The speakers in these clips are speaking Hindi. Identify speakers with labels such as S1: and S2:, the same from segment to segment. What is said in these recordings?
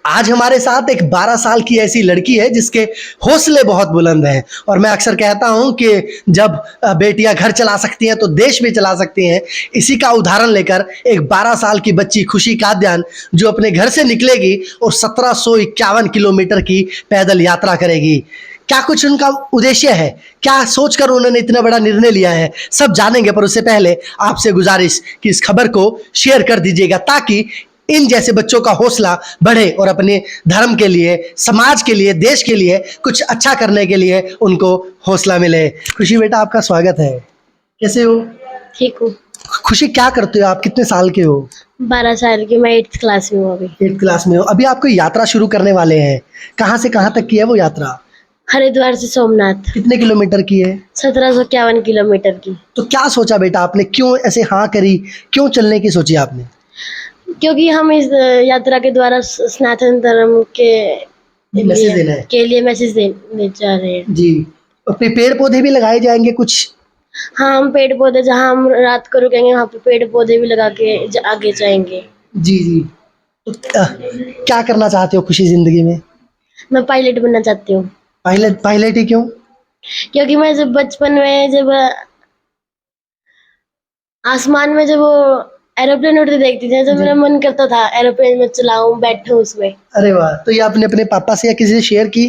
S1: आज हमारे साथ एक 12 साल की ऐसी लड़की है जिसके हौसले बहुत बुलंद हैं और मैं अक्सर कहता हूं कि जब बेटियां घर चला सकती हैं तो देश भी चला सकती हैं। इसी का उदाहरण लेकर एक 12 साल की बच्ची खुशी कादयान जो अपने घर से निकलेगी और 1751 किलोमीटर की पैदल यात्रा करेगी। क्या कुछ उनका उद्देश्य है, क्या सोचकर उन्होंने इतना बड़ा निर्णय लिया है, सब जानेंगे। पर उससे पहले आपसे गुजारिश कि इस खबर को शेयर कर दीजिएगा ताकि इन जैसे बच्चों का हौसला बढ़े और अपने धर्म के लिए, समाज के लिए, देश के लिए कुछ अच्छा करने के लिए उनको हौसला मिले। खुशी बेटा, आपका स्वागत है। कैसे हो?
S2: ठीक हूँ।
S1: खुशी, क्या करते हो आप? कितने साल के हो?
S2: 12 साल की, मैं 8th क्लास में हूँ अभी।
S1: 8th क्लास में हो। अभी आपको यात्रा शुरू करने वाले हैं। कहाँ से कहाँ तक की है वो यात्रा?
S2: हरिद्वार से सोमनाथ।
S1: कितने किलोमीटर की है?
S2: 1751 किलोमीटर की।
S1: तो क्या सोचा बेटा आपने, क्यों ऐसे हाँ करी, क्यों चलने की सोची आपने?
S2: क्योंकि हम इस यात्रा के द्वारा सनातन धर्म
S1: मैसेज देना है
S2: के लिए मैसेज देने जा रहे हैं
S1: जी। और पेड़ पौधे भी लगाए जाएंगे कुछ?
S2: हाँ, हम पेड़ पौधे, जहाँ हम रात को रुकेंगे वहाँ पे पेड़ पौधे भी लगा के आगे जाएंगे।
S1: जी जी। तो क्या करना चाहते हो खुशी जिंदगी में?
S2: मैं पायलट बनना चाहती हूँ।
S1: पायलट? पायलट ही क्यों?
S2: क्योंकि मैं जब बचपन में जब आसमान में जब वो एरोप्लेन उड़ते देखती थी तो मेरा मन करता था एरोप्लेन में चलाऊं, बैठूं उसमें।
S1: अरे वाह! तो ये आपने अपने पापा से या किसी से शेयर की?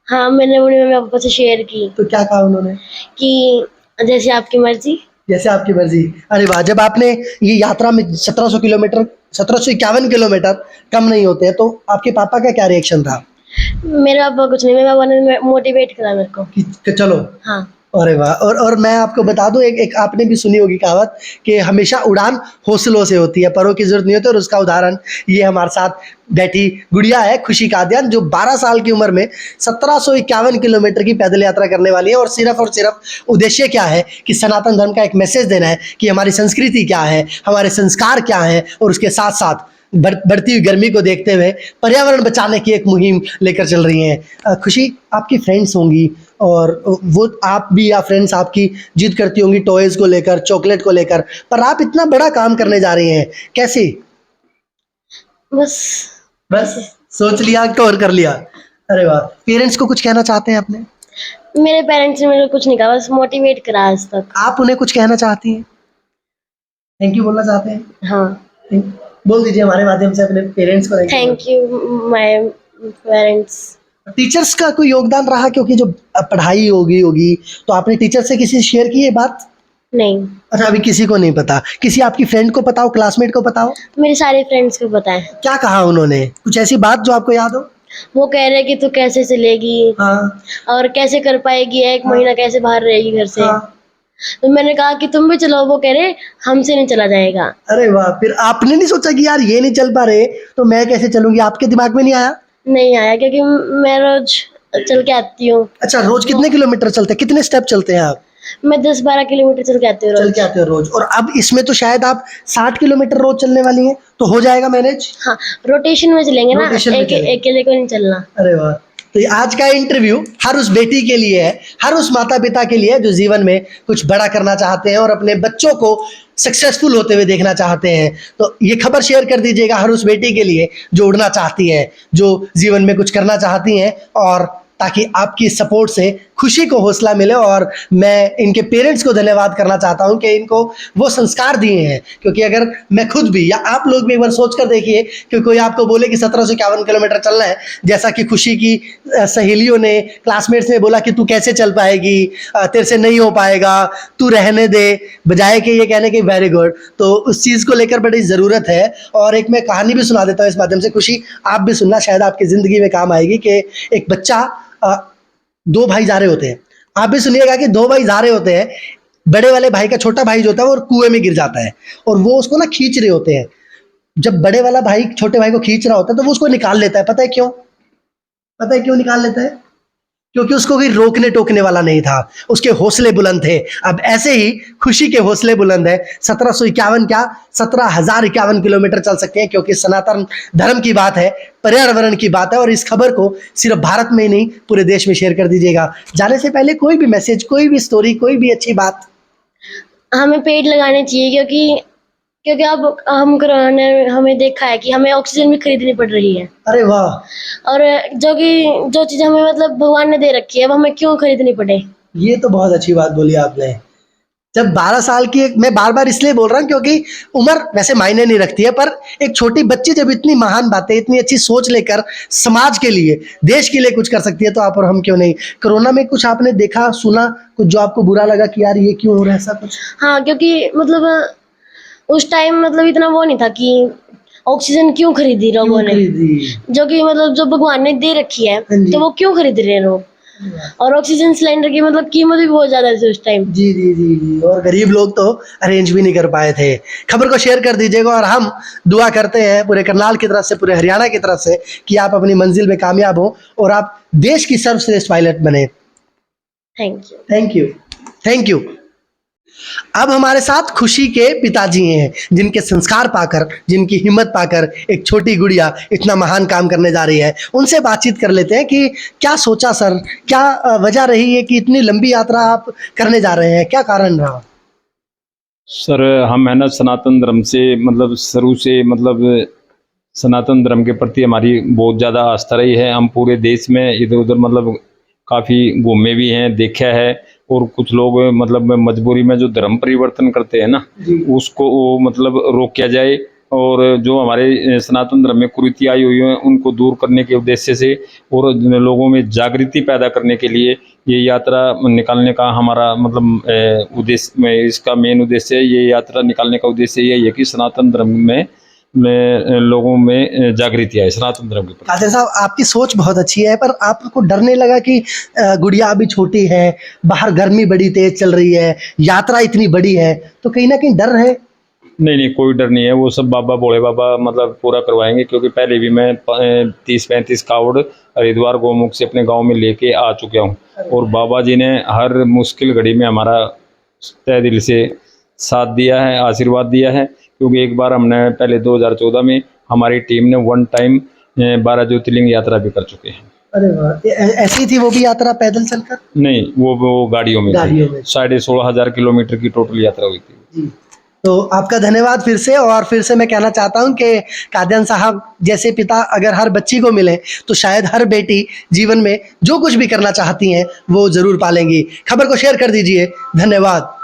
S2: हाँ, मैंने अपने मम्मी पापा से शेयर की
S1: तो क्या कहा उन्होंने?
S2: कि जैसे आपकी मर्जी।
S1: जैसे आपकी मर्जी। अरे वाह! जब आपने ये यात्रा में 1700 किलोमीटर, 1751 किलोमीटर कम नहीं होते हैं, तो आपके पापा का क्या रिएक्शन था?
S2: मेरे पापा कुछ नहीं, मेरे पापा ने मोटिवेट करा मेरे को
S1: कि चलो।
S2: हाँ।
S1: अरे वाह! और मैं आपको बता दूं, एक आपने भी सुनी होगी कहावत कि हमेशा उड़ान हौसलों से होती है, परों की जरूरत नहीं होती। और उसका उदाहरण ये हमारे साथ बैठी गुड़िया है खुशी कादयान, जो 12 साल की उम्र में 1751 किलोमीटर की पैदल यात्रा करने वाली है। और सिर्फ उद्देश्य क्या है कि सनातन धर्म का एक मैसेज देना है कि हमारी संस्कृति क्या है, हमारे संस्कार क्या हैं, और उसके साथ साथ बढ़ती हुई गर्मी को देखते हुए पर्यावरण बचाने की एक मुहिम लेकर चल रही हैं। खुशी, आपकी फ्रेंड्स होंगी और वो आप भी या फ्रेंड्स आपकी जिद करती होंगी टॉयज को लेकर, चॉकलेट को लेकर, पर आप इतना बड़ा काम करने जा रही हैं, कैसे? बस सोच लिया तो और कर लिया। अरे वाह! पेरेंट्स को कुछ कहना चाहते हैं अपने?
S2: मेरे पेरेंट्स ने मेरे को कुछ नहीं कहा, बस मोटिवेट करा आज तक।
S1: आप उन्हें कुछ कहना चाहती हैं? थैंक यू बोलना चाहते हैं?
S2: हाँ,
S1: बोल दीजिए हमारे माध्यम से अपने पेरेंट्स को।
S2: Thank you my parents.
S1: Teachers का कोई योगदान रहा? क्योंकि जो पढ़ाई होगी तो आपने टीचर से किसी से शेयर की ये बात?
S2: नहीं।
S1: अच्छा, अभी किसी को नहीं पता। किसी आपकी फ्रेंड को पता हो, क्लासमेट को पता हो?
S2: मेरे सारे फ्रेंड्स को पता है।
S1: क्या कहा उन्होंने? कुछ ऐसी बात जो आपको याद हो?
S2: वो कह रहे कि तू कैसे चलेगी,
S1: हाँ
S2: और कैसे कर पाएगी, 1 महीना कैसे बाहर रहेगी घर से।
S1: हाँ।
S2: तो मैंने कहा कि तुम भी चलो। वो कह रहे हमसे नहीं चला जाएगा।
S1: अरे वाह! फिर आपने नहीं सोचा कि यार ये नहीं चल पा रहे तो मैं कैसे चलूंगी? आपके दिमाग में नहीं आया?
S2: नहीं आया, क्योंकि मैं रोज चल के आती हूँ।
S1: अच्छा, रोज कितने किलोमीटर चलते हैं, कितने स्टेप चलते हैं आप?
S2: मैं 10-12 किलोमीटर चल के आती हूँ
S1: चल
S2: रोज।
S1: के आते हो रोज। और अब इसमें तो शायद आप 60 किलोमीटर रोज चलने वाली हैं, तो हो जाएगा मैनेज?
S2: हाँ, रोटेशन में चलेंगे ना,
S1: रोटेशन में चलेंगे।
S2: अकेले को नहीं चलना।
S1: अरे वाह! तो ये आज का इंटरव्यू हर उस बेटी के लिए है, हर उस माता पिता के लिए जो जीवन में कुछ बड़ा करना चाहते हैं और अपने बच्चों को सक्सेसफुल होते हुए देखना चाहते हैं। तो ये खबर शेयर कर दीजिएगा हर उस बेटी के लिए जो उड़ना चाहती है, जो जीवन में कुछ करना चाहती हैं, और ताकि आपकी सपोर्ट से खुशी को हौसला मिले। और मैं इनके पेरेंट्स को धन्यवाद करना चाहता हूं कि इनको वो संस्कार दिए हैं। क्योंकि अगर मैं खुद भी या आप लोग भी एक बार सोच कर देखिए कि कोई आपको बोले कि 1751 किलोमीटर चलना है, जैसा कि खुशी की सहेलियों ने, क्लासमेट्स ने बोला कि तू कैसे चल पाएगी, तेरे से नहीं हो पाएगा, तू रहने दे, बजाय कि ये कहने की वेरी गुड। तो उस चीज़ को लेकर बड़ी ज़रूरत है। और एक मैं कहानी भी सुना देता हूँ इस माध्यम से, खुशी आप भी सुनना, शायद आपकी ज़िंदगी में काम आएगी। कि एक बच्चा, 2 भाई जा रहे होते हैं। आप भी सुनिएगा कि 2 भाई जा रहे होते हैं। बड़े वाले भाई का छोटा भाई जो होता है वो कुएं में गिर जाता है और वो उसको ना खींच रहे होते हैं। जब बड़े वाला भाई छोटे भाई को खींच रहा होता है तो वो उसको निकाल लेता है। पता है क्यों? पता है क्यों निकाल लेता है? क्योंकि उसको कोई रोकने टोकने वाला नहीं था, उसके हौसले बुलंद थे। अब ऐसे ही खुशी के हौसले बुलंद है। 1751 क्या, 17,051 किलोमीटर चल सकते हैं, क्योंकि सनातन धर्म की बात है, पर्यावरण की बात है। और इस खबर को सिर्फ भारत में ही नहीं पूरे देश में शेयर कर दीजिएगा। जाने से पहले कोई भी मैसेज, कोई भी स्टोरी, कोई भी अच्छी बात।
S2: हमें पेड़ लगाने चाहिए, क्योंकि क्योंकि अब हम कोरोना ने हमें देखा है कि हमें ऑक्सीजन भी खरीदनी पड़ रही है,
S1: अरे वाह,
S2: और जो चीज हमें मतलब भगवान ने दे रखी है अब हमें क्यों खरीदनी पड़े।
S1: ये तो बहुत अच्छी बात बोली आपने। जब 12 साल की मैं बार-बार इसलिए बोल रहा हूँ क्योंकि उम्र वैसे मायने नहीं रखती है, पर एक छोटी बच्ची जब इतनी महान बातें, इतनी अच्छी सोच लेकर समाज के लिए, देश के लिए कुछ कर सकती है, तो आप और हम क्यों नहीं? कोरोना में कुछ आपने देखा, सुना, कुछ जो आपको बुरा लगा कि यार ये क्यों हो रहा है ऐसा कुछ?
S2: हाँ, क्योंकि मतलब उस टाइम मतलब इतना वो नहीं था कि ऑक्सीजन क्यों खरीदी लोगों
S1: क्यों
S2: ने,
S1: खरीदी?
S2: जो कि मतलब जो भगवान ने दे रखी है
S1: हाँ जी।
S2: तो वो क्यों खरीद रहे हैं लोग। और ऑक्सीजन सिलेंडर की मतलब कीमत भी बहुत ज्यादा थी उस टाइम।
S1: जी, जी, जी, जी, और गरीब लोग तो अरेंज भी नहीं कर पाए थे। खबर को शेयर कर दीजिएगा और हम दुआ करते हैं पूरे करनाल की तरफ से, पूरे हरियाणा की तरफ से कि आप अपनी मंजिल में कामयाब हो और आप देश की सर्वश्रेष्ठ पायलट बने।
S2: Thank you.
S1: Thank you, thank you. अब हमारे साथ खुशी के पिताजी हैं, जिनके संस्कार पाकर, जिनकी हिम्मत पाकर एक छोटी गुड़िया इतना महान काम करने जा रही है। उनसे बातचीत कर लेते हैं कि क्या सोचा सर, क्या वजह रही है कि इतनी लंबी यात्रा आप करने जा रहे हैं, क्या कारण रहा?
S3: सर हम है ना सनातन धर्म से मतलब शुरू से मतलब सनातन धर्म के प्रति हमारी बहुत ज़्यादा आस्था रही है। हम पूरे देश में इधर उधर मतलब काफ़ी घूमे भी हैं, देखा है। और कुछ लोग मतलब मजबूरी में जो धर्म परिवर्तन करते हैं ना, उसको वो मतलब रोका जाए और जो हमारे सनातन धर्म में कुरीति आई हुई हैं उनको दूर करने के उद्देश्य से और लोगों में जागृति पैदा करने के लिए ये यात्रा निकालने का हमारा मतलब उद्देश्य में इसका मेन उद्देश्य है। ये यात्रा निकालने का उद्देश्य यही है कि सनातन धर्म में लोगों में जागृति आए सनातन धर्म के प्रति।
S1: कादिर साहब, आपकी सोच बहुत अच्छी है, पर आपको डर नहीं लगा कि गुड़िया अभी छोटी है, बाहर गर्मी बड़ी तेज चल रही है, यात्रा इतनी बड़ी है, तो कहीं ना कहीं डर है?
S3: नहीं नहीं, कोई डर नहीं है। वो सब बाबा भोले बाबा मतलब पूरा करवाएंगे, क्योंकि पहले भी मैं 30-35 कावड़ हरिद्वार गौमुख से अपने गांव में लेके आ चुका हूं और बाबा जी ने हर मुश्किल घड़ी में हमारा तहे दिल से साथ दिया है, आशीर्वाद दिया है। क्योंकि एक बार हमने पहले 2014 में हमारी टीम ने वन टाइम 12 ज्योतिर्लिंग यात्रा भी कर चुके हैं।
S1: अरे वाह, ऐसी थी वो भी यात्रा पैदल चलकर?
S3: नहीं, वो गाड़ियों में
S1: गाड़ियों में।
S3: 16,500 किलोमीटर की टोटल यात्रा हुई थी।
S1: जी, तो आपका धन्यवाद फिर से। और फिर से मैं कहना चाहता हूं कि कादियान साहब जैसे पिता अगर हर बच्ची को मिले तो शायद हर बेटी जीवन में जो कुछ भी करना चाहती हैं वो ज़रूर पालेंगी। खबर को शेयर कर दीजिए। धन्यवाद।